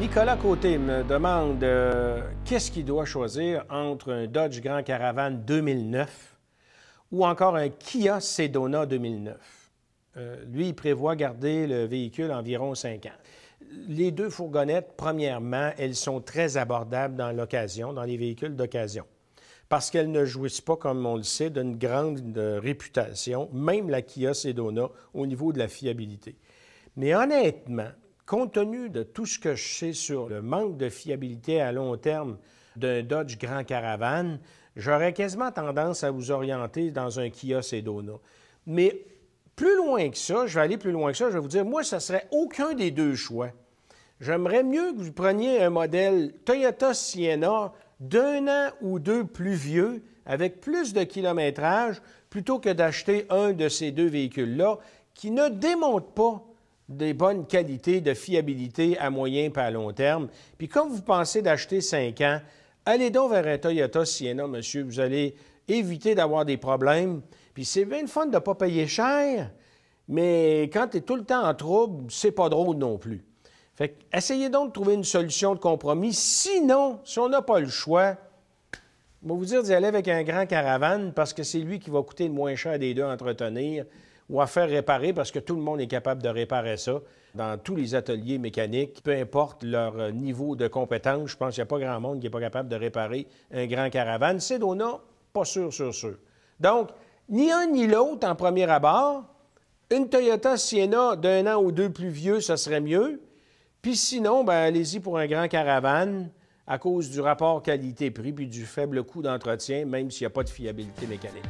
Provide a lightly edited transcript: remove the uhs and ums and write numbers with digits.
Nicolas Côté me demande qu'est-ce qu'il doit choisir entre un Dodge Grand Caravan 2009 ou encore un Kia Sedona 2009. Lui, il prévoit garder le véhicule environ 5 ans. Les deux fourgonnettes, premièrement, elles sont très abordables dans l'occasion, dans les véhicules d'occasion, parce qu'elles ne jouissent pas, comme on le sait, d'une grande réputation, même la Kia Sedona, au niveau de la fiabilité. Mais honnêtement, compte tenu de tout ce que je sais sur le manque de fiabilité à long terme d'un Dodge Grand Caravan, j'aurais quasiment tendance à vous orienter dans un Kia Sedona. Mais plus loin que ça, je vais aller plus loin que ça, je vais vous dire, moi, ça ne serait aucun des deux choix. J'aimerais mieux que vous preniez un modèle Toyota Sienna d'1 an ou 2 plus vieux, avec plus de kilométrage, plutôt que d'acheter un de ces deux véhicules-là qui ne démontrent pas des bonnes qualités de fiabilité à moyen et à long terme. Puis comme vous pensez d'acheter 5 ans, allez donc vers un Toyota Sienna, monsieur. Vous allez éviter d'avoir des problèmes. Puis c'est bien le fun de ne pas payer cher, mais quand tu es tout le temps en trouble, c'est pas drôle non plus. Fait que essayez donc de trouver une solution de compromis. Sinon, si on n'a pas le choix, je vais vous dire d'y aller avec un grand caravane parce que c'est lui qui va coûter le moins cher des deux à entretenir ou à faire réparer parce que tout le monde est capable de réparer ça dans tous les ateliers mécaniques, peu importe leur niveau de compétence. Je pense qu'il n'y a pas grand monde qui n'est pas capable de réparer un grand caravane. Sedona, pas sûr. Donc, ni un ni l'autre en premier abord. Une Toyota Sienna d'1 an ou 2 plus vieux, ça serait mieux. Puis sinon, ben, allez-y pour un grand caravane à cause du rapport qualité-prix puis du faible coût d'entretien, même s'il n'y a pas de fiabilité mécanique.